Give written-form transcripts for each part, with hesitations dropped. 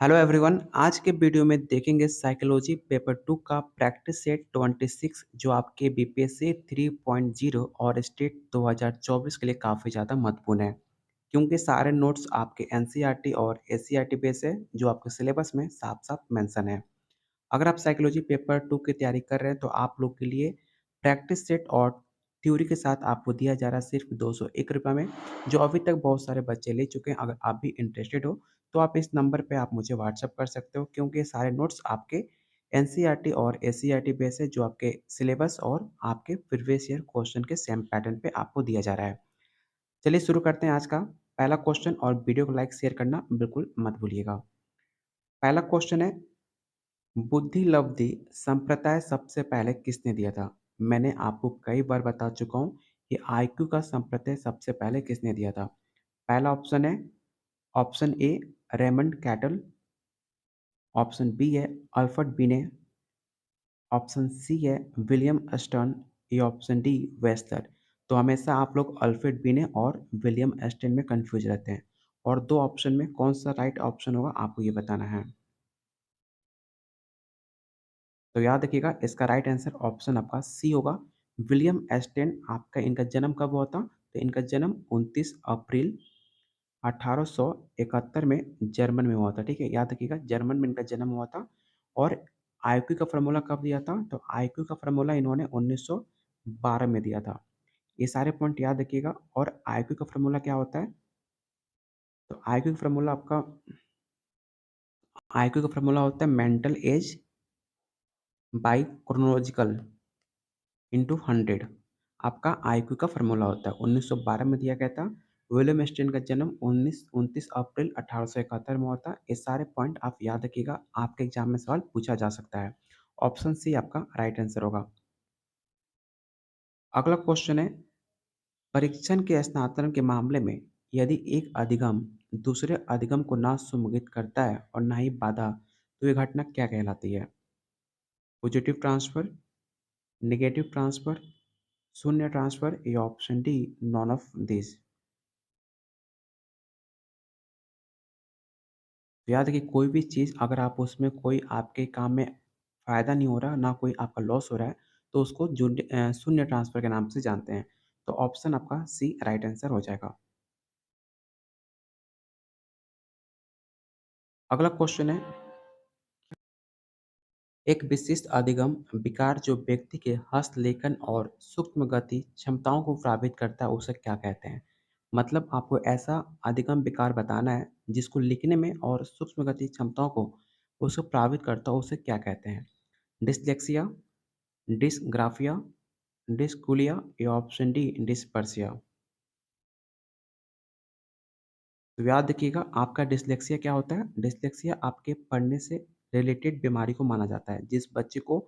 Hello everyone. आज के video में देखेंगे साइकोलॉजी पेपर 2 का प्रैक्टिस सेट 26 जो आपके बीपीएससी 3.0 और स्टेट 2024 के लिए काफ़ी ज़्यादा महत्वपूर्ण है, क्योंकि सारे नोट्स आपके एनसीईआरटी और एससीईआरटी बेस है जो आपके सिलेबस में साफ साफ मेंशन है। अगर आप साइकोलॉजी पेपर 2 की तैयारी कर रहे हैं तो आप लोग के लिए प्रैक्टिस सेट और थ्योरी के साथ आपको दिया जा रहा है सिर्फ ₹201 में, जो अभी तक बहुत सारे बच्चे ले चुके हैं। अगर आप भी इंटरेस्टेड हो तो आप इस नंबर पे आप मुझे व्हाट्सअप कर सकते हो, क्योंकि ये सारे नोट्स आपके एनसीईआरटी और एससीईआरटी बेस है जो आपके सिलेबस और आपके प्रीवियस ईयर क्वेश्चन के सेम पैटर्न पे आपको दिया जा रहा है। चलिए शुरू करते हैं आज का पहला क्वेश्चन, और वीडियो को लाइक शेयर करना बिल्कुल मत भूलिएगा। पहला क्वेश्चन है, बुद्धि लब्धि संप्रदाय सबसे पहले किसने दिया था? मैंने आपको कई बार बता चुका हूँ कि आईक्यू का संप्रदाय सबसे पहले किसने दिया था। पहला ऑप्शन है option A Raymond Cattell, option B है अल्फ्रेड बिने, ऑप्शन सी है विलियम अस्टन, या ऑप्शन डी वेस्टर। तो हमेशा आप लोग अल्फ्रेड बिने और विलियम अस्टन में कंफ्यूज रहते हैं, और दो ऑप्शन में कौन सा राइट ऑप्शन होगा आपको ये बताना है। तो याद रखिएगा, इसका राइट आंसर ऑप्शन आपका सी होगा, विलियम एस्टेन। आपका इनका जन्म कब हुआ था? तो इनका जन्म 29 अप्रैल 1871 में जर्मन में हुआ था। ठीक है, याद रखिएगा, जर्मन में इनका जन्म हुआ था। और आईक्यू का फार्मूला कब दिया था? तो आईक्यू का फार्मूला इन्होंने 1912 में दिया था। ये सारे पॉइंट याद रखिएगा। और आईक्यू का फार्मूला क्या होता है? तो आईक्यू का फार्मूला होता है mental as by chronological into 100। आपका आईक्यू का फार्मूला होता है, 1912 में दिया गया था। विलियम स्टेन का जन्म 29 अप्रैल 1871 में हुआ था। ये सारे पॉइंट आप याद रखिएगा, आपके एग्जाम में सवाल पूछा जा सकता है। ऑप्शन सी आपका राइट आंसर होगा। अगला क्वेश्चन है, परीक्षण के स्थानांतरण के मामले में यदि एक अधिगम दूसरे अधिगम को ना सुमोहित करता है और ना ही बाधा, तो ये घटना क्या कहलाती है? पॉजिटिव ट्रांसफर, नेगेटिव ट्रांसफर, शून्य ट्रांसफर, या option D none of this. तो याद रखिए, कोई भी चीज़ अगर आप उसमें कोई आपके काम में फ़ायदा नहीं हो रहा, ना कोई आपका लॉस हो रहा है, तो उसको शून्य ट्रांसफ़र के नाम से जानते हैं। तो ऑप्शन आपका सी राइट आंसर हो जाएगा। अगला क्वेश्चन है, एक विशिष्ट अधिगम विकार जो व्यक्ति के हस्तलेखन और सूक्ष्म गति क्षमताओं को प्रभावित करता है, उसे क्या कहते हैं? मतलब आपको ऐसा अधिगम विकार बताना है जिसको लिखने में और सूक्ष्म गति क्षमताओं को उसको प्रभावित करता हो, उसे क्या कहते हैं? डिसलेक्सिया, डिसग्राफिया, डिस्कूलिया, या ऑप्शन डी डिस्पर्सिया। तो याद रखिएगा, आपका डिसलेक्सिया क्या होता है? डिसलेक्सिया आपके पढ़ने से रिलेटेड बीमारी को माना जाता है। जिस बच्चे को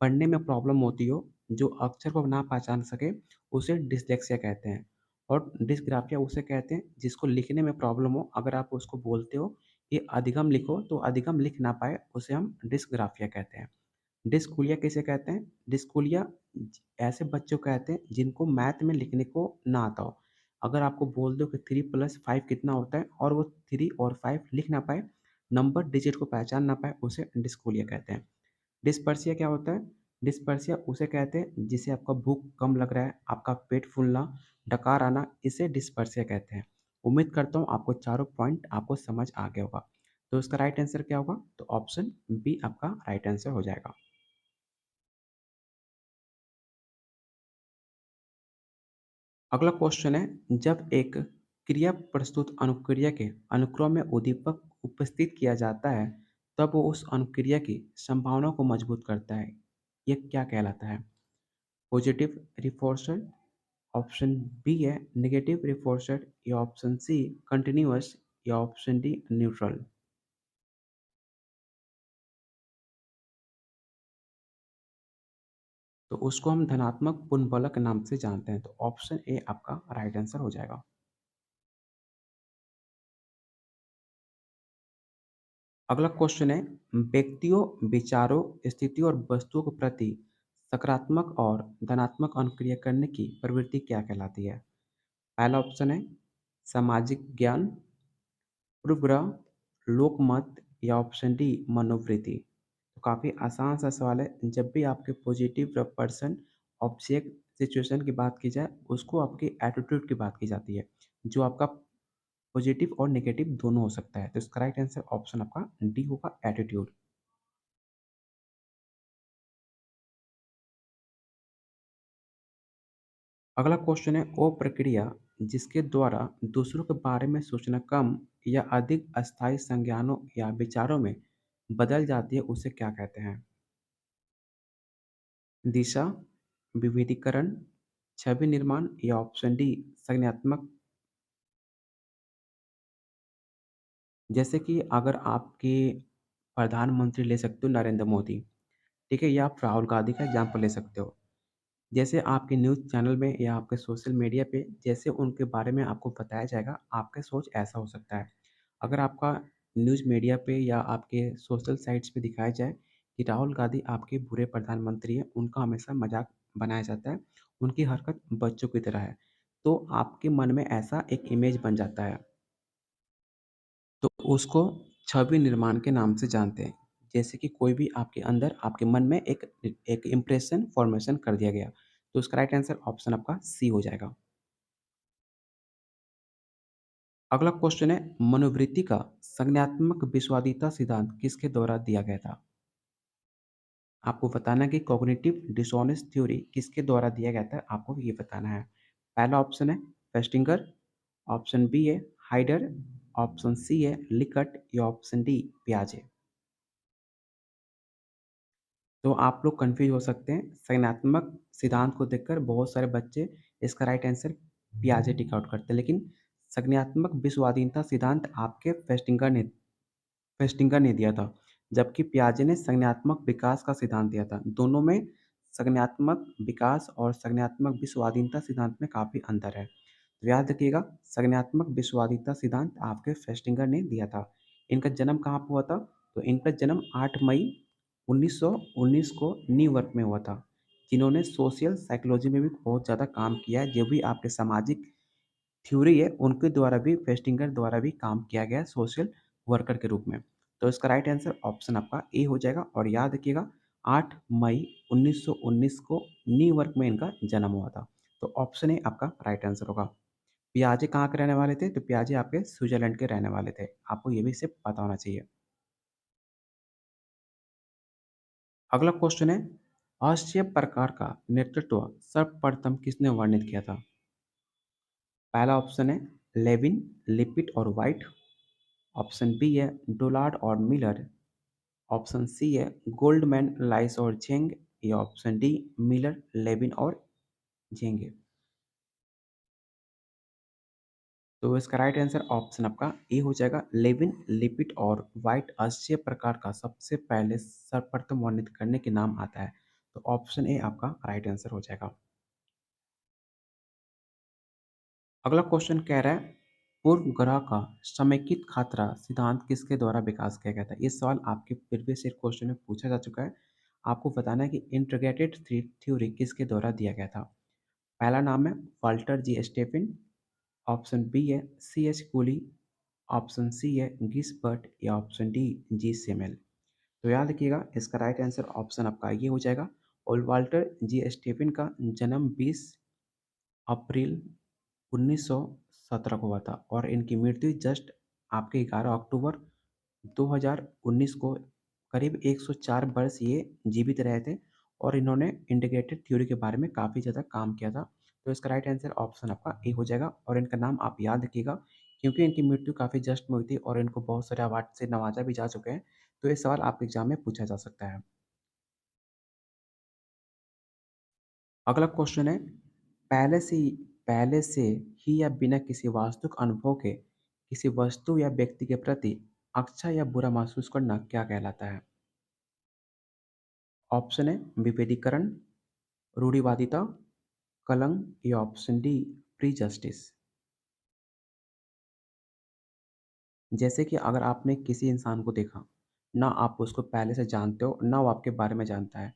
पढ़ने में प्रॉब्लम होती हो, जो अक्षर को ना पहचान सके, उसे डिसलेक्सिया कहते हैं। और डिसग्राफिया उसे कहते हैं जिसको लिखने में प्रॉब्लम हो, अगर आप उसको बोलते हो ये अधिगम लिखो तो अधिगम लिख ना पाए, उसे हम डिसग्राफिया कहते हैं। डिस्कूलिया किसे कहते हैं? डिस्कूलिया ऐसे बच्चों को कहते हैं जिनको मैथ में लिखने को ना आता हो। अगर आपको बोल दो कि 3+5 कितना होता है और वो 3 और 5 लिख ना पाए, नंबर डिजिट को पहचान ना पाए, उसे डिस्कूलिया कहते हैं। डिस्पर्सिया क्या होता है? डिस्पर्सिया उसे कहते हैं जिसे आपका भूख कम लग रहा है, आपका पेट फूलना, डकार आना, इसे डिस्पर्सिया कहते हैं। उम्मीद करता हूँ आपको चारों पॉइंट आपको समझ आ गया होगा। तो इसका राइट आंसर क्या होगा? तो ऑप्शन बी आपका राइट आंसर हो जाएगा। अगला क्वेश्चन है, जब एक क्रिया प्रस्तुत अनुक्रिया के अनुक्रम में उद्दीपक उपस्थित किया जाता है, तब वो उस अनुक्रिया की संभावना को मजबूत करता है। ये क्या कहलाता है? पॉजिटिव रिफोर्सर, ऑप्शन बी है नेगेटिव रिफोर्सर, या ऑप्शन सी कंटिन्यूअस, या ऑप्शन डी न्यूट्रल। तो उसको हम धनात्मक पुनर्बलक के नाम से जानते हैं। तो ऑप्शन ए आपका राइट आंसर हो जाएगा। अगला क्वेश्चन है, व्यक्तियों, विचारों, स्थितियों और वस्तुओं के प्रति सकारात्मक और धनात्मक अनुक्रिया करने की प्रवृत्ति क्या कहलाती है? पहला ऑप्शन है सामाजिक ज्ञान, पूर्वग्रह, लोकमत, या ऑप्शन डी मनोवृत्ति? तो काफ़ी आसान सा सवाल है। जब भी आपके पॉजिटिव पर्सन ऑब्जेक्ट सिचुएशन की बात की जाए, उसको आपके एटीट्यूड की बात की जाती है, जो आपका पॉजिटिव और नेगेटिव दोनों हो सकता है। तो इसका राइट आंसर ऑप्शन आपका डी होगा, एटीट्यूड। अगला क्वेश्चन है, वो प्रक्रिया जिसके द्वारा दूसरों के बारे में सोचना कम या अधिक अस्थायी संज्ञानों या विचारों में बदल जाती है, उसे क्या कहते हैं? दिशा, विभेदीकरण, छवि निर्माण या ऑप्शन डी संज्ञानात्मक? जैसे कि अगर आपके प्रधानमंत्री ले सकते हो नरेंद्र मोदी, ठीक है? या आप राहुल गांधी का एग्जाम्पल ले सकते हो। जैसे आपके न्यूज़ चैनल में या आपके सोशल मीडिया पे जैसे उनके बारे में आपको बताया जाएगा, आपका सोच ऐसा हो सकता है। अगर आपका न्यूज़ मीडिया पे या आपके सोशल साइट्स पे दिखाया जाए कि राहुल गांधी आपके बुरे प्रधानमंत्री हैं, उनका हमेशा मज़ाक बनाया जाता है, उनकी हरकत बच्चों की तरह है, तो आपके मन में ऐसा एक इमेज बन जाता है। तो उसको छवि निर्माण के नाम से जानते हैं। जैसे कि कोई भी आपके अंदर, आपके मन में एक एक इम्प्रेशन फॉर्मेशन कर दिया गया। तो उसका राइट आंसर ऑप्शन आपका सी हो जाएगा। अगला क्वेश्चन है, मनोवृत्ति का संज्ञानात्मक विश्वादिता सिद्धांत किसके द्वारा दिया गया था? आपको बताना है कि कॉग्निटिव डिसोनेंस थ्योरी किसके द्वारा दिया गया था, आपको ये बताना है। पहला ऑप्शन है फेस्टिंगर, ऑप्शन बी है हाइडर, ऑप्शन सी है लिकट या ऑप्शन डी पियाजे। तो आप लोग कन्फ्यूज़ हो सकते हैं। संज्ञानात्मक सिद्धांत को देखकर बहुत सारे बच्चे इसका राइट आंसर पियाजे टिक आउट करते हैं, लेकिन संज्ञानात्मक विश्वाधीनता सिद्धांत आपके फेस्टिंगर ने दिया था, जबकि पियाजे ने संज्ञानात्मक विकास का सिद्धांत दिया था। दोनों में संज्ञानात्मक विकास और संज्ञानात्मक विश्वाधीनता सिद्धांत में काफ़ी अंतर है। तो याद रखिएगा, संज्ञानात्मक विश्वाधीनता सिद्धांत आपके फेस्टिंगर ने दिया था। इनका जन्म कहाँ पर हुआ था? तो इनका जन्म 8 मई 1919 को न्यूयॉर्क में हुआ था। जिन्होंने सोशल साइकोलॉजी में भी बहुत ज़्यादा काम किया है, जो भी आपके सामाजिक थ्योरी है, उनके द्वारा भी, फेस्टिंगर द्वारा भी काम किया गया है सोशल वर्कर के रूप में। तो इसका राइट आंसर ऑप्शन आपका ए हो जाएगा। और याद रखिएगा, 8 मई 1919 को न्यूयॉर्क में इनका जन्म हुआ था। तो ऑप्शन ए आपका राइट आंसर होगा। पियाजे कहाँ के रहने वाले थे? तो पियाजे आपके स्विट्जरलैंड के रहने वाले थे। आपको ये भी सिर्फ पता होना चाहिए। अगला क्वेश्चन है, हास्य प्रकार का नेतृत्व सर्वप्रथम किसने वर्णित किया था? पहला ऑप्शन है लेविन, लिपिट और वाइट, ऑप्शन बी है डोलार्ड और मिलर, ऑप्शन सी है गोल्डमैन, लाइस और झेंग, या ऑप्शन डी मिलर, लेविन और झेंगे। तो इसका राइट आंसर ऑप्शन आपका ए हो जाएगा। लेविन, लिपिट और वाइट हास्य प्रकार का सबसे पहले सर्वप्रथम वर्णित करने के नाम आता है। तो ऑप्शन ए आपका राइट आंसर हो जाएगा। अगला क्वेश्चन कह रहा है, पूर्व ग्रह का समेकित खतरा सिद्धांत किसके द्वारा विकास किया गया था? ये सवाल आपके प्रीवियस ईयर क्वेश्चन में पूछा जा चुका है। आपको बताना है कि इंटीग्रेटेड थ्योरी किसके द्वारा दिया गया था। पहला नाम है Walter G Steffin, option B है C H Cooley, option C है गिसबर्ट, या ऑप्शन डी जी सेमेल। तो याद रखिएगा, इसका राइट आंसर ऑप्शन आपका ये हो जाएगा। और वाल्टर जी स्टेफिन का जन्म 20 अप्रैल 1917 को हुआ था, और इनकी मृत्यु जस्ट आपके 11 अक्टूबर 2019 को, करीब 104 वर्ष ये जीवित रहे थे। और इन्होंने इंटीग्रेटेड थ्योरी के बारे में काफ़ी ज़्यादा काम किया था। तो इसका राइट आंसर ऑप्शन आपका ए हो जाएगा। और इनका नाम आप याद रखिएगा, क्योंकि इनकी मृत्यु काफ़ी जस्ट में हुई थी और इनको बहुत सारे अवार्ड से नवाजा भी जा चुके हैं। तो ये सवाल आपके एग्जाम में पूछा जा सकता है। अगला क्वेश्चन है, पहले से पहले से ही या बिना किसी वास्तविक अनुभव के किसी वस्तु या व्यक्ति के प्रति अच्छा या बुरा महसूस करना क्या कहलाता है? ऑप्शन है विभेदीकरण, रूढ़िवादिता, कलंक, या ऑप्शन डी प्रीजस्टिस। जैसे कि अगर आपने किसी इंसान को देखा, ना आप उसको पहले से जानते हो, ना वो आपके बारे में जानता है,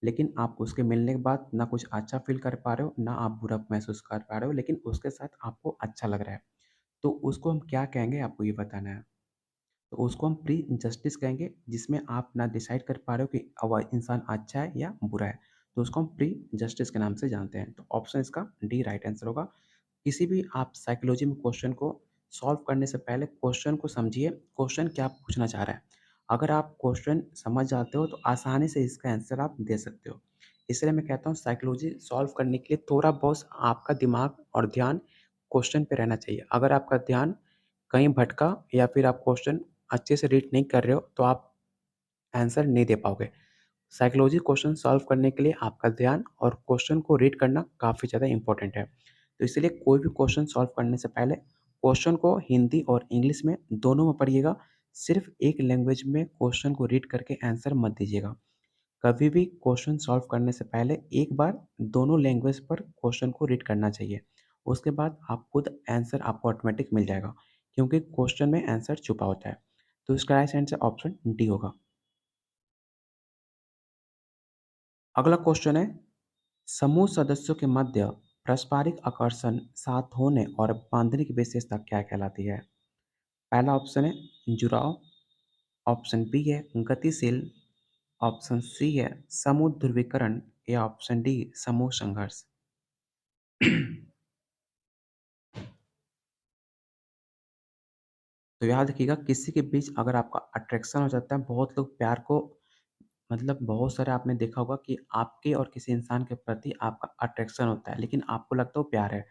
लेकिन आप उसके मिलने के बाद ना कुछ अच्छा फ़ील कर पा रहे हो, ना आप बुरा महसूस कर पा रहे हो, लेकिन उसके साथ आपको अच्छा लग रहा है। तो उसको हम क्या कहेंगे, आपको ये बताना है। तो उसको हम प्री जस्टिस कहेंगे, जिसमें आप ना डिसाइड कर पा रहे हो कि वह इंसान अच्छा है या बुरा है। तो उसको हम प्री जस्टिस के नाम से जानते हैं। तो ऑप्शन इसका डी राइट आंसर होगा। किसी भी आप साइकोलॉजी में क्वेश्चन को सॉल्व करने से पहले क्वेश्चन को समझिए, क्वेश्चन क्या पूछना चाह रहा है। अगर आप क्वेश्चन समझ जाते हो तो आसानी से इसका आंसर आप दे सकते हो। इसलिए मैं कहता हूँ साइकोलॉजी सॉल्व करने के लिए थोड़ा बहुत आपका दिमाग और ध्यान क्वेश्चन पे रहना चाहिए। अगर आपका ध्यान कहीं भटका या फिर आप क्वेश्चन अच्छे से रीड नहीं कर रहे हो तो आप आंसर नहीं दे पाओगे। साइकोलॉजी क्वेश्चन सॉल्व करने के लिए आपका ध्यान और क्वेश्चन को रीड करना काफ़ी ज़्यादा इम्पोर्टेंट है। तो इसलिए कोई भी क्वेश्चन सॉल्व करने से पहले क्वेश्चन को हिंदी और इंग्लिश में दोनों में पढ़िएगा। सिर्फ एक लैंग्वेज में क्वेश्चन को रीड करके आंसर मत दीजिएगा। कभी भी क्वेश्चन सॉल्व करने से पहले एक बार दोनों लैंग्वेज पर क्वेश्चन को रीड करना चाहिए। उसके बाद आप खुद आंसर आपको ऑटोमेटिक मिल जाएगा, क्योंकि क्वेश्चन में आंसर छुपा होता है। तो इसका राइट आंसर ऑप्शन डी होगा। अगला क्वेश्चन है, समूह सदस्यों के मध्य पारस्परिक आकर्षण साथ होने और बांधने की विशेषता क्या कहलाती है? पहला ऑप्शन है जुड़ाव, ऑप्शन बी है गतिशील, ऑप्शन सी है समूह ध्रुवीकरण या ऑप्शन डी समूह संघर्ष। तो याद रखिएगा, किसी के बीच अगर आपका अट्रैक्शन हो जाता है, बहुत लोग प्यार को मतलब बहुत सारे आपने देखा होगा कि आपके और किसी इंसान के प्रति आपका अट्रैक्शन होता है, लेकिन आपको लगता है वो प्यार है।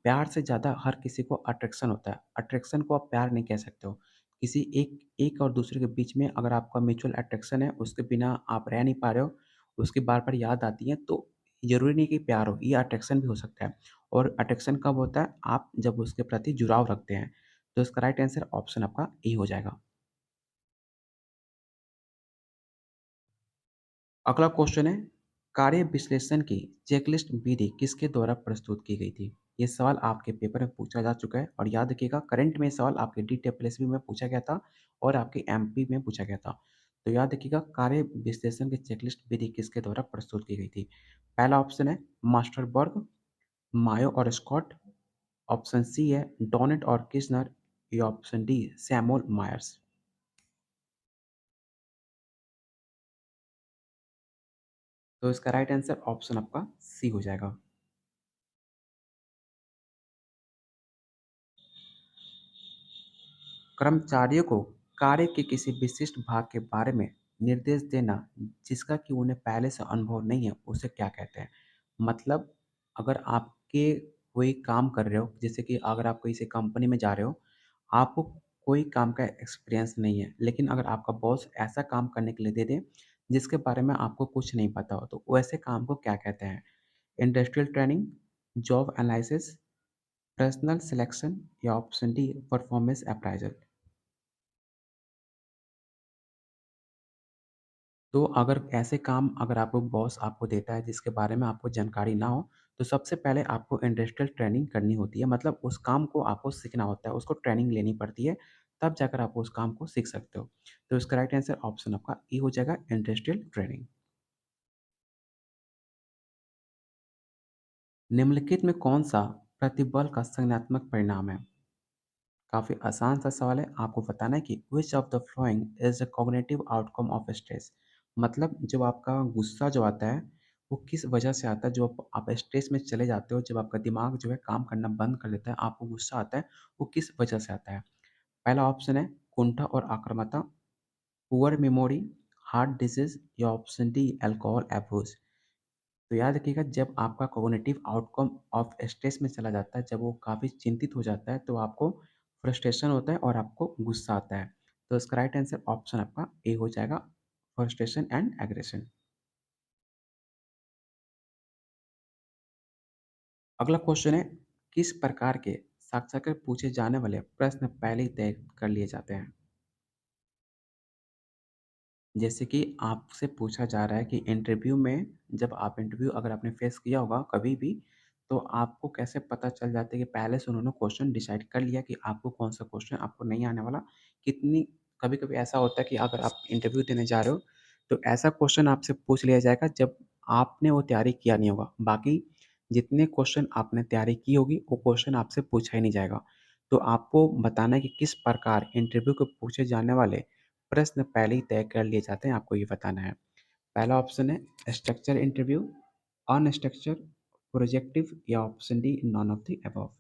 प्यार से ज़्यादा हर किसी को अट्रैक्शन होता है। अट्रैक्शन को आप प्यार नहीं कह सकते हो। किसी एक एक और दूसरे के बीच में अगर आपका म्यूचुअल अट्रैक्शन है, उसके बिना आप रह नहीं पा रहे हो, उसकी बार-बार याद आती है, तो ज़रूरी नहीं कि प्यार हो, ये अट्रैक्शन भी हो सकता है। और अट्रैक्शन कब होता है? आप जब उसके प्रति जुड़ाव रखते हैं। तो इसका राइट आंसर ऑप्शन आपका ए हो जाएगा। अगला क्वेश्चन है, कार्य विश्लेषण की चेकलिस्ट विधि किसके द्वारा प्रस्तुत की गई थी? ये सवाल आपके पेपर में पूछा जा चुका है और याद रखिएगा, करंट में ये सवाल आपके डीटीएफएलएसबी में पूछा गया था और आपके एमपी में पूछा गया था। तो याद रखिएगा, कार्य विश्लेषण की चेकलिस्ट विधि किसके द्वारा प्रस्तुत की गई थी? पहला ऑप्शन है मास्टरबर्ग, मायो और स्कॉट, ऑप्शन सी है डोनेट और किस्नर, या ऑप्शन डी सैमुअल मायर्स। तो इसका राइट आंसर ऑप्शन आपका सी हो जाएगा। कर्मचारियों को कार्य के किसी विशिष्ट भाग के बारे में निर्देश देना जिसका कि उन्हें पहले से अनुभव नहीं है, उसे क्या कहते हैं? मतलब अगर आपके कोई काम कर रहे हो, जैसे कि अगर आप किसी कंपनी में जा रहे हो, आपको कोई काम का एक्सपीरियंस नहीं है, लेकिन अगर आपका बॉस ऐसा काम करने के लिए दे दे जिसके बारे में आपको कुछ नहीं पता हो, तो वैसे काम को क्या कहते हैं? Industrial training, job analysis, personal selection, या ऑप्शन डी परफॉर्मेंस अप्राइजल। तो अगर ऐसे काम अगर आपको बॉस आपको देता है जिसके बारे में आपको जानकारी ना हो, तो सबसे पहले आपको इंडस्ट्रियल ट्रेनिंग करनी होती है। मतलब उस काम को आपको सीखना होता है, उसको ट्रेनिंग लेनी पड़ती है, तब जाकर आप उस काम को सीख सकते हो। तो इसका राइट आंसर ऑप्शन आपका ए हो जाएगा, इंडस्ट्रियल ट्रेनिंग। निम्नलिखित में कौन-सा प्रतिबल का संज्ञानात्मक परिणाम है? काफ़ी आसान सा सवाल है। आपको बताना है कि which of the following is the cognitive outcome of stress. मतलब जब आपका गुस्सा जो आता है, वो किस वजह से आता है? जो आप स्ट्रेस में चले जाते हो, जब आपका दिमाग जो है काम करना बंद कर देता है, आपको गुस्सा आता है, वो किस वजह से आता है? पहला ऑप्शन है कुंठा और आक्रामकता, पुअर मेमोरी, हार्ट डिजीज़, या ऑप्शन डी अल्कोहल अब्यूज़। तो याद रखिएगा, जब आपका कॉग्निटिव आउटकम ऑफ स्ट्रेस में चला जाता है, जब वो काफ़ी चिंतित हो जाता है, तो आपको फ्रस्ट्रेशन होता है और आपको गुस्सा आता है। तो इसका राइट आंसर ऑप्शन आपका ए हो जाएगा, फ्रस्ट्रेशन एंड एग्रेशन। अगला क्वेश्चन है, किस प्रकार के साक्षात्कार पूछे जाने वाले प्रश्न पहले ही तय कर लिए जाते हैं? जैसे कि आपसे पूछा जा रहा है कि इंटरव्यू में, जब आप इंटरव्यू अगर आपने फेस किया होगा कभी भी, तो आपको कैसे पता चल जाता है कि पहले से उन्होंने क्वेश्चन डिसाइड कर लिया कि आपको कौन-सा क्वेश्चन आपको नहीं आने वाला। कितनी कभी-कभी ऐसा होता है कि अगर आप इंटरव्यू देने जा रहे हो, तो ऐसा क्वेश्चन आपसे पूछ लिया जाएगा जब आपने वो तैयारी किया नहीं होगा। बाकी जितने क्वेश्चन आपने तैयारी की होगी, वो क्वेश्चन आपसे पूछा ही नहीं जाएगा। तो आपको बताना है कि किस प्रकार इंटरव्यू को पूछे जाने वाले प्रश्न पहले ही तय कर लिए जाते हैं, आपको ये बताना है। पहला ऑप्शन है स्ट्रक्चर इंटरव्यू, अनस्ट्रक्चर, प्रोजेक्टिव या option D none of the above.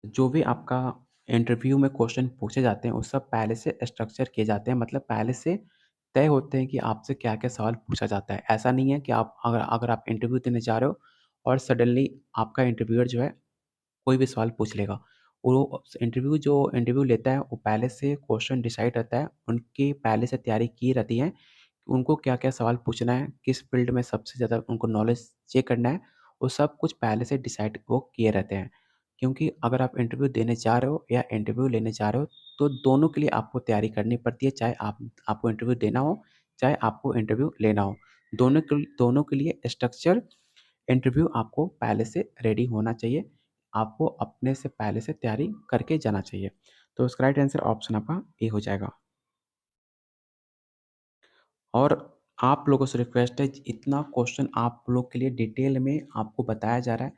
जो भी आपका इंटरव्यू में क्वेश्चन पूछे जाते हैं, वो सब पहले से स्ट्रक्चर किए जाते हैं, मतलब पहले से तय होते हैं कि आपसे क्या-क्या सवाल पूछा जाता है। ऐसा नहीं है कि आप अगर अगर आप इंटरव्यू देने जा रहे हो और सडनली आपका इंटरव्यूअर जो है कोई भी सवाल पूछ लेगा। वो इंटरव्यू जो इंटरव्यू लेता है, वो पहले से क्वेश्चन डिसाइड रहता है, उनकी पहले से तैयारी की रहती है, कि उनको क्या-क्या सवाल पूछना है, किस फ़ील्ड में सबसे ज़्यादा उनको नॉलेज चेक करना है, वो सब कुछ पहले से डिसाइड वो किए रहते हैं। क्योंकि अगर आप इंटरव्यू देने जा रहे हो या इंटरव्यू लेने जा रहे हो, तो दोनों के लिए आपको तैयारी करनी पड़ती है, चाहे आपको इंटरव्यू देना हो, चाहे आपको इंटरव्यू लेना हो। दोनों के लिए स्ट्रक्चर इंटरव्यू आपको पहले से रेडी होना चाहिए। आपको अपने से पहले से तैयारी करके जाना चाहिए। तो इसका राइट आंसर ऑप्शन आपका ए हो जाएगा। और आप लोगों से रिक्वेस्ट है, इतना क्वेश्चन आप लोग के लिए डिटेल में आपको बताया जा रहा है,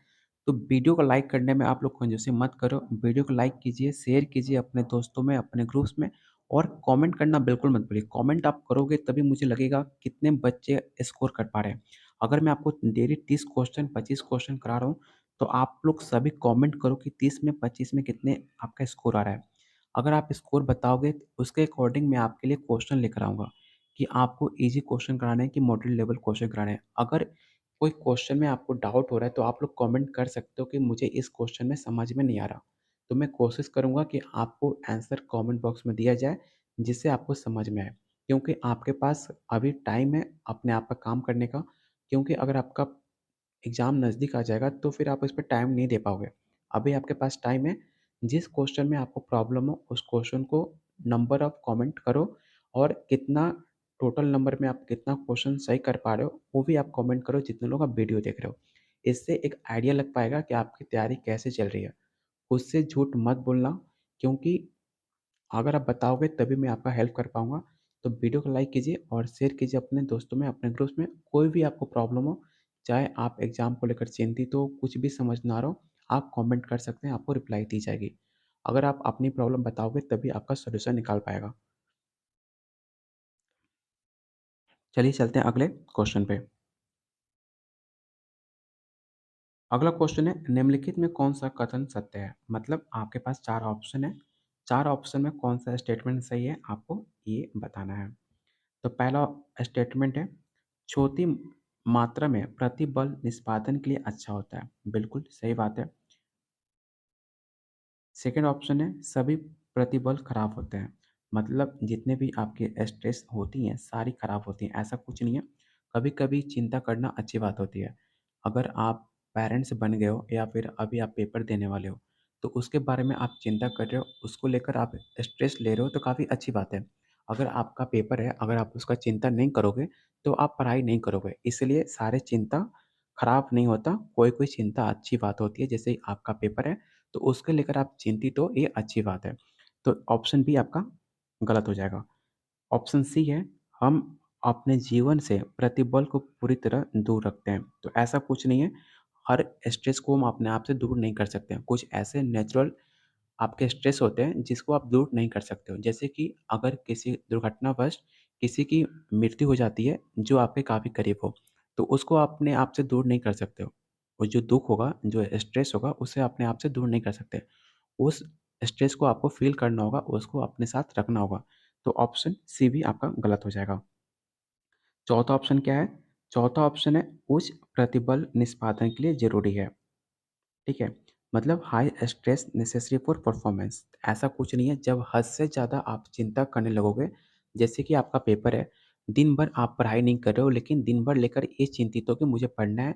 तो वीडियो को लाइक करने में आप लोग कंजूसी मत करो। वीडियो को लाइक कीजिए, शेयर कीजिए अपने दोस्तों में, अपने ग्रुप्स में, और कमेंट करना बिल्कुल मत भूलिए। कमेंट आप करोगे तभी मुझे लगेगा कितने बच्चे स्कोर कर पा रहे हैं। अगर मैं आपको डेली 30 क्वेश्चन 25 क्वेश्चन करा रहा हूँ, तो आप लोग सभी कमेंट करो कि 30 में 25 में कितने आपका स्कोर आ रहा है। अगर आप स्कोर बताओगे, तो उसके अकॉर्डिंग मैं आपके लिए क्वेश्चन लेकर आऊँगा कि आपको ईज़ी क्वेश्चन कराने हैं कि मॉडरेट लेवल क्वेश्चन कराने हैं। अगर कोई क्वेश्चन में आपको डाउट हो रहा है, तो आप लोग कमेंट कर सकते हो कि मुझे इस क्वेश्चन में समझ में नहीं आ रहा। तो मैं कोशिश करूँगा कि आपको आंसर कमेंट बॉक्स में दिया जाए, जिससे आपको समझ में आए। क्योंकि आपके पास अभी टाइम है अपने आप का काम करने का, क्योंकि अगर आपका एग्ज़ाम नज़दीक आ जाएगा, तो फिर आप इस पे टाइम नहीं दे पाओगे। अभी आपके पास टाइम है, जिस क्वेश्चन में आपको प्रॉब्लम हो, उस क्वेश्चन को नंबर ऑफ कमेंट करो, और कितना टोटल नंबर में आप कितना क्वेश्चन सही कर पा रहे हो, वो भी आप कमेंट करो जितने लोग आप वीडियो देख रहे हो। इससे एक आइडिया लग पाएगा कि आपकी तैयारी कैसे चल रही है। खुद से झूठ मत बोलना, क्योंकि अगर आप बताओगे तभी मैं आपका हेल्प कर पाऊँगा। तो वीडियो को लाइक कीजिए और शेयर कीजिए अपने दोस्तों में, अपने ग्रुप्स में। कोई भी आपको प्रॉब्लम हो, चाहे आप एग्ज़ाम को लेकर चिंतित हो, कुछ भी समझ ना आ रहा हो, आप कमेंट कर सकते हैं, आपको रिप्लाई दी जाएगी। अगर आप अपनी प्रॉब्लम बताओगे तभी आपका सॉल्यूशन निकाल पाएगा। चलिए चलते हैं अगले क्वेश्चन पे। अगला क्वेश्चन है, निम्नलिखित में कौन-सा कथन सत्य है? मतलब आपके पास 4 ऑप्शन है, 4 ऑप्शन में कौन-सा स्टेटमेंट सही है, आपको ये बताना है। तो पहला स्टेटमेंट है, छोटी मात्रा में प्रतिबल निष्पादन के लिए अच्छा होता है। बिल्कुल सही बात है। सेकंड ऑप्शन है, सभी प्रतिबल खराब होते हैं। मतलब जितने भी आपके स्ट्रेस होती हैं, सारी खराब होती हैं, ऐसा कुछ नहीं है। कभी-कभी चिंता करना अच्छी बात होती है। अगर आप पेरेंट्स बन गए हो या फिर अभी आप पेपर देने वाले हो, तो उसके बारे में आप चिंता कर रहे हो, उसको लेकर आप स्ट्रेस ले रहे हो, तो काफ़ी अच्छी बात है। अगर आपका पेपर है, अगर आप उसका चिंता नहीं करोगे, तो आप पढ़ाई नहीं करोगे। इसलिए सारे चिंता खराब नहीं होता, कोई-कोई चिंता अच्छी बात होती है। जैसे आपका पेपर है, तो उसको लेकर आप चिंतित हो, ये अच्छी बात है। तो ऑप्शन बी आपका गलत हो जाएगा। ऑप्शन सी है, हम अपने जीवन से प्रतिबल को पूरी तरह दूर रखते हैं। तो ऐसा कुछ नहीं है, हर स्ट्रेस को हम अपने आप से दूर नहीं कर सकते हैं। कुछ ऐसे नेचुरल आपके स्ट्रेस होते हैं जिसको आप दूर नहीं कर सकते हो। जैसे कि अगर किसी दुर्घटनावश किसी की मृत्यु हो जाती है जो आपके काफ़ी करीब हो, तो उसको अपने आप से दूर नहीं कर सकते हो। वो जो दुःख होगा, जो स्ट्रेस होगा, उसे अपने आप से दूर नहीं कर सकते। उस स्ट्रेस को आपको फ़ील करना होगा, उसको अपने साथ रखना होगा। तो ऑप्शन सी भी आपका गलत हो जाएगा। चौथा ऑप्शन क्या है? चौथा ऑप्शन है, उच्च प्रतिबल निष्पादन के लिए ज़रूरी है। ठीक है? मतलब high stress necessary for performance. ऐसा कुछ नहीं है, जब हद से ज़्यादा आप चिंता करने लगोगे, जैसे कि आपका पेपर है, दिन भर आप पढ़ाई नहीं कर रहे हो, लेकिन दिन भर लेकर ये चिंतित हो कि मुझे पढ़ना है,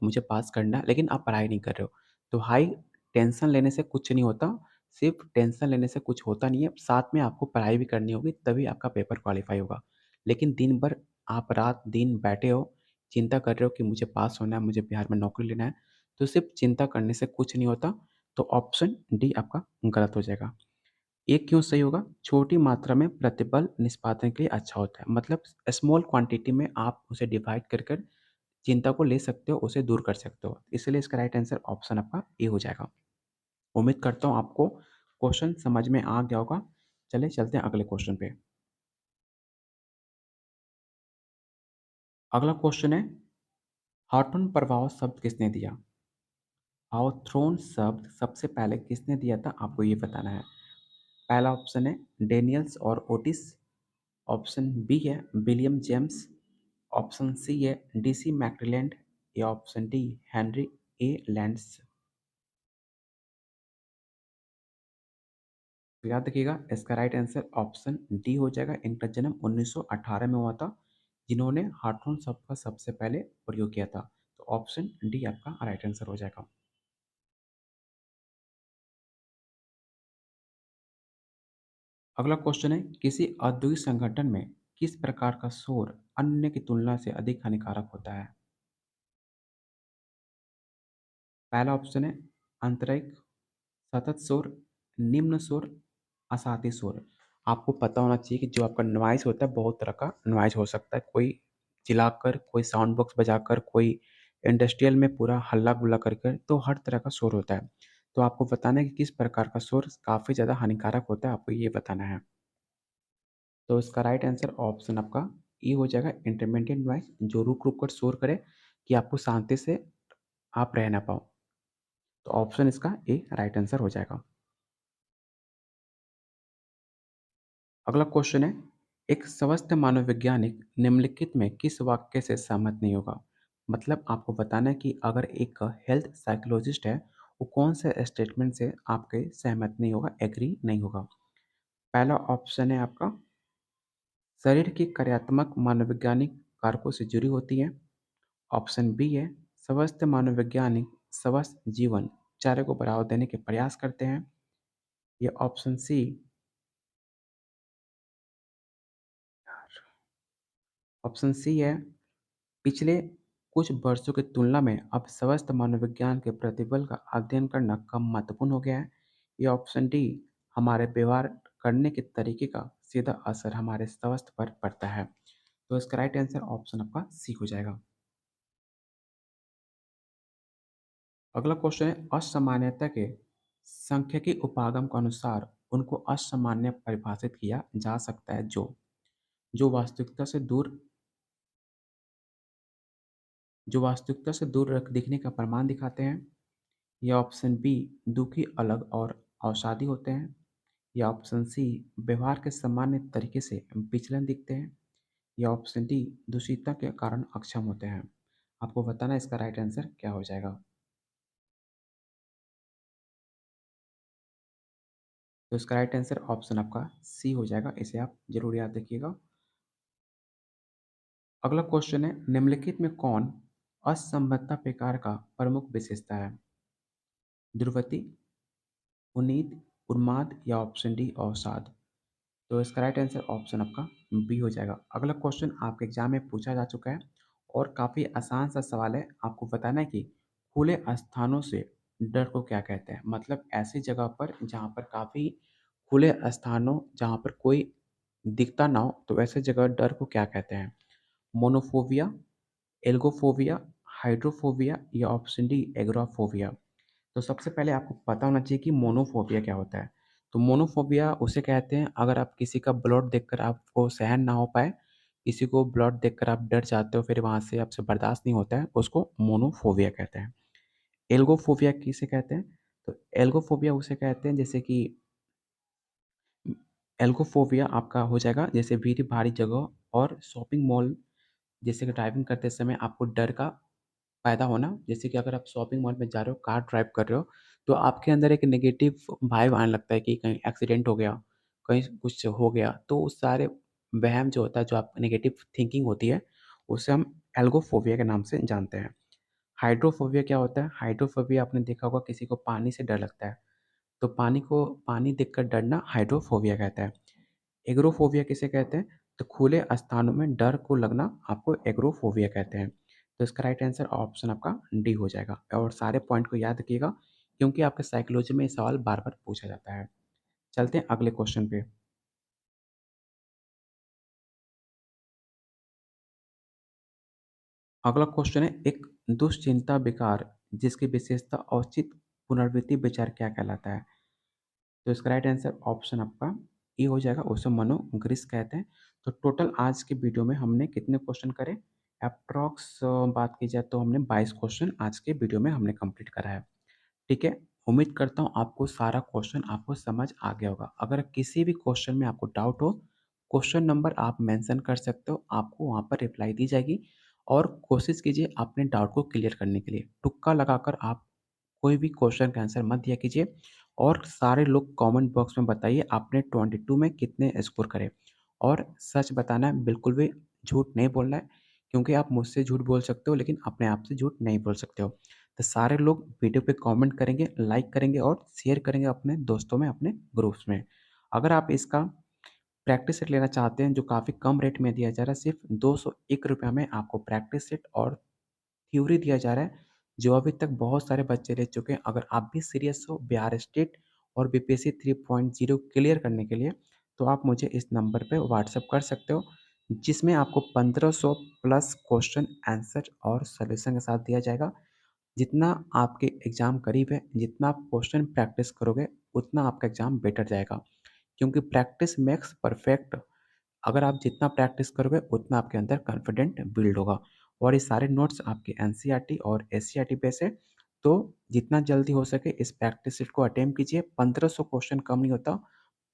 मुझे पास करना है, लेकिन आप पढ़ाई नहीं कर रहे हो। तो हाई टेंशन लेने से कुछ नहीं होता, सिर्फ़ टेंशन लेने से कुछ होता नहीं है, साथ में आपको पढ़ाई भी करनी होगी, तभी आपका पेपर क्वालीफाई होगा। लेकिन दिन भर आप रात-दिन बैठे हो, चिंता कर रहे हो कि मुझे पास होना है, मुझे बिहार में नौकरी लेना है, तो सिर्फ़ चिंता करने से कुछ नहीं होता, तो ऑप्शन डी आपका गलत हो जाएगा। ये क्यों सही होगा? छोटी मात्रा में प्रतिबल निष्पादन के लिए अच्छा होता है। मतलब स्मॉल क्वांटिटी में आप उसे डिवाइड कर कर चिंता को ले सकते हो, उसे दूर कर सकते हो। इसलिए इसका राइट आंसर ऑप्शन आपका ए हो जाएगा। उम्मीद करता हूँ आपको क्वेश्चन समझ में आ गया होगा। चलिए चलते हैं अगले क्वेश्चन पे। अगला क्वेश्चन है, हॉटन प्रभाव शब्द किसने दिया? हाउथ्रोन शब्द सबसे पहले किसने दिया था, आपको ये बताना है। पहला ऑप्शन है डेनियल्स और ओटिस, ऑप्शन बी है विलियम जेम्स, ऑप्शन सी है डीसी मैक्रिलैंड या ऑप्शन डी हेनरी ए लैंड्स। तो याद रखिएगा इसका राइट आंसर ऑप्शन डी हो जाएगा। इनका जन्म 1918 में हुआ था, जिन्होंने हार्टून शब्द का सबसे पहले प्रयोग किया था। तो ऑप्शन डी आपका राइट आंसर हो जाएगा। अगला क्वेश्चन है, किसी औद्योगिक संगठन में किस प्रकार का शोर अन्य की तुलना से अधिक हानिकारक होता है? पहला ऑप्शन है आंतरिक, सतत शोर, निम्न शोर, अशांति शोर। आपको पता होना चाहिए कि जो आपका नॉइज़ होता है, बहुत तरह का नॉइज़ हो सकता है। कोई चिल्लाकर, कोई साउंड बॉक्स बजाकर, कोई इंडस्ट्रियल में पूरा हल्ला-गुल्ला कर कर, तो हर तरह का शोर होता है। तो आपको बताना है कि किस प्रकार का शोर काफ़ी ज़्यादा हानिकारक होता है, आपको ये बताना है। तो इसका राइट आंसर ऑप्शन आपका ई हो जाएगा, इंटरमीडिएट नॉइज़, जो रुक-रुक कर शोर करे कि आपको शांति से आप रह ना पाओ। तो ऑप्शन इसका ए राइट आंसर हो जाएगा। अगला क्वेश्चन है, एक स्वस्थ मानववैज्ञानिक निम्नलिखित में किस वाक्य से सहमत नहीं होगा? मतलब आपको बताना है कि अगर एक हेल्थ साइकोलॉजिस्ट है, वो कौन से स्टेटमेंट से आपके सहमत नहीं होगा, एग्री नहीं होगा। पहला ऑप्शन है आपका, शरीर की कार्यात्मक मानववैज्ञानिक कारकों से जुड़ी होती है। ऑप्शन बी है स्वस्थ मानववैज्ञानिक स्वस्थ जीवन चार्य को बढ़ावा देने के प्रयास करते हैं। या ऑप्शन सी, ऑप्शन सी है पिछले कुछ वर्षों की तुलना में अब स्वस्थ मनोविज्ञान के प्रतिबल का अध्ययन करना कम महत्वपूर्ण हो गया है। या ऑप्शन डी, हमारे व्यवहार करने के तरीके का सीधा असर हमारे स्वास्थ्य पर पड़ता है। तो इसका राइट आंसर ऑप्शन आपका सी हो जाएगा। अगला क्वेश्चन है, असामान्यता के सांख्यिकी उपागम के अनुसार उनको असामान्य परिभाषित किया जा सकता है जो जो वास्तविकता से दूर जो वास्तविकता से दूर रख दिखने का प्रमाण दिखाते हैं। या ऑप्शन बी, दुखी अलग और अवसादी होते हैं। या ऑप्शन सी, व्यवहार के सामान्य तरीके से विचलन दिखते हैं। या ऑप्शन डी, दूषितता के कारण अक्षम होते हैं। आपको बताना है इसका राइट आंसर क्या हो जाएगा। तो इसका राइट आंसर ऑप्शन आपका सी हो जाएगा, इसे आप जरूर याद रखिएगा। अगला क्वेश्चन है, निम्नलिखित में कौन असंबद्धता प्रकार का प्रमुख विशेषता है? ध्रुवती, उन्नीद, उन्माद या ऑप्शन डी अवसाद। तो इसका राइट आंसर ऑप्शन आपका बी हो जाएगा। अगला क्वेश्चन आपके एग्जाम में पूछा जा चुका है और काफ़ी आसान सा सवाल है। आपको बताना है कि खुले स्थानों से डर को क्या कहते हैं। मतलब ऐसी जगह पर जहाँ पर काफ़ी खुले स्थानों, जहाँ पर कोई दिखता ना हो, तो ऐसे जगह डर को क्या कहते हैं? मोनोफोबिया, एल्गोफोबिया, हाइड्रोफोबिया या ऑप्शन डी एग्ोराफोबिया। तो सबसे पहले आपको पता होना चाहिए कि मोनोफोबिया क्या होता है। तो मोनोफोबिया उसे कहते हैं अगर आप किसी का ब्लड देखकर आपको सहन ना हो पाए, किसी को ब्लड देखकर आप डर जाते हो, फिर वहाँ से आपसे बर्दाश्त नहीं होता है, उसको मोनोफोबिया कहते हैं। एल्गोफोबिया किसे कहते हैं? तो एल्गोफोबिया उसे कहते हैं जैसे कि एल्गोफोबिया आपका हो जाएगा जैसे भीड़ भारी जगह और शॉपिंग मॉल, जैसे कि ड्राइविंग करते समय आपको डर का पैदा होना। जैसे कि अगर आप शॉपिंग मॉल में जा रहे हो, कार ड्राइव कर रहे हो, तो आपके अंदर एक नेगेटिव वाइब आने लगता है कि कहीं एक्सीडेंट हो गया, कहीं कुछ हो गया। तो उस सारे वहम जो होता है, जो आप नेगेटिव थिंकिंग होती है, उसे हम एल्गोफोबिया के नाम से जानते हैं। हाइड्रोफोबिया क्या होता है? हाइड्रोफोबिया आपने देखा होगा, किसी को पानी से डर लगता है, तो पानी देखकर डरना हाइड्रोफोबिया कहता है। एग्रोफोबिया किसे कहते हैं? तो खुले स्थानों में डर को लगना आपको एग्रोफोबिया कहते हैं। तो इसका राइट आंसर ऑप्शन आपका डी हो जाएगा। और सारे पॉइंट को याद रखिएगा, क्योंकि आपके साइकोलॉजी में ये सवाल बार-बार पूछा जाता है। चलते हैं अगले क्वेश्चन पे। अगला क्वेश्चन है, एक दुश्चिंता विकार जिसकी विशेषता अवचित पुनरावृत्ति विचार क्या कहलाता है? तो इसका राइट आंसर ऑप्शन आपका ए हो जाएगा, उसे मनोग्रिस कहते हैं। तो टोटल आज के वीडियो में हमने कितने क्वेश्चन करे? एप्रॉक्स बात की जाए तो हमने 22 क्वेश्चन आज के वीडियो में हमने कंप्लीट करा है। ठीक है? उम्मीद करता हूँ आपको सारा क्वेश्चन आपको समझ आ गया होगा। अगर किसी भी क्वेश्चन में आपको डाउट हो, क्वेश्चन नंबर आप मेंशन कर सकते हो, आपको वहाँ पर रिप्लाई दी जाएगी और कोशिश कीजिए अपने डाउट को क्लियर करने के लिए। तुक्का लगाकर आप कोई भी क्वेश्चन का आंसर मत दिया कीजिए और सारे लोग कमेंट बॉक्स में बताइए आपने 22 में कितने स्कोर करे और सच बताना है, बिल्कुल भी झूठ नहीं बोलना है क्योंकि आप मुझसे झूठ बोल सकते हो लेकिन अपने आप से झूठ नहीं बोल सकते हो। तो सारे लोग वीडियो पे कमेंट करेंगे, लाइक करेंगे और शेयर करेंगे अपने दोस्तों में, अपने ग्रुप्स में। अगर आप इसका प्रैक्टिस सेट लेना चाहते हैं जो काफ़ी कम रेट में दिया जा रहा है, सिर्फ़ ₹201 में आपको प्रैक्टिस सेट और थ्योरी दिया जा रहा है, जो अभी तक बहुत सारे बच्चे ले चुके हैं। अगर आप भी सीरियस हो बिहार स्टेट और बीपीएससी 3.0 क्लियर करने के लिए, तो आप मुझे इस नंबर पे व्हाट्सएप कर सकते हो, जिसमें आपको 1500 प्लस क्वेश्चन, आंसर और सॉल्यूशन के साथ दिया जाएगा। जितना आपके एग्ज़ाम करीब है, जितना आप क्वेश्चन प्रैक्टिस करोगे, उतना आपका एग्ज़ाम बेटर जाएगा। क्योंकि प्रैक्टिस मेक्स परफेक्ट। अगर आप जितना प्रैक्टिस करोगे उतना आपके अंदर कॉन्फिडेंट बिल्ड होगा और ये सारे नोट्स आपके एनसीईआरटी और एससीईआरटी पे से। तो जितना जल्दी हो सके इस प्रैक्टिस सेट को अटेम्प्ट कीजिए। 1500 क्वेश्चन कम नहीं होता।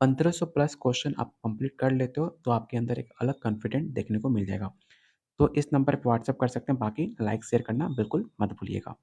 1500 प्लस क्वेश्चन आप कंप्लीट कर लेते हो तो आपके अंदर एक अलग कॉन्फिडेंट देखने को मिल जाएगा। तो इस नंबर पे व्हाट्सएप कर सकते हैं। बाकी लाइक शेयर करना बिल्कुल मत भूलिएगा।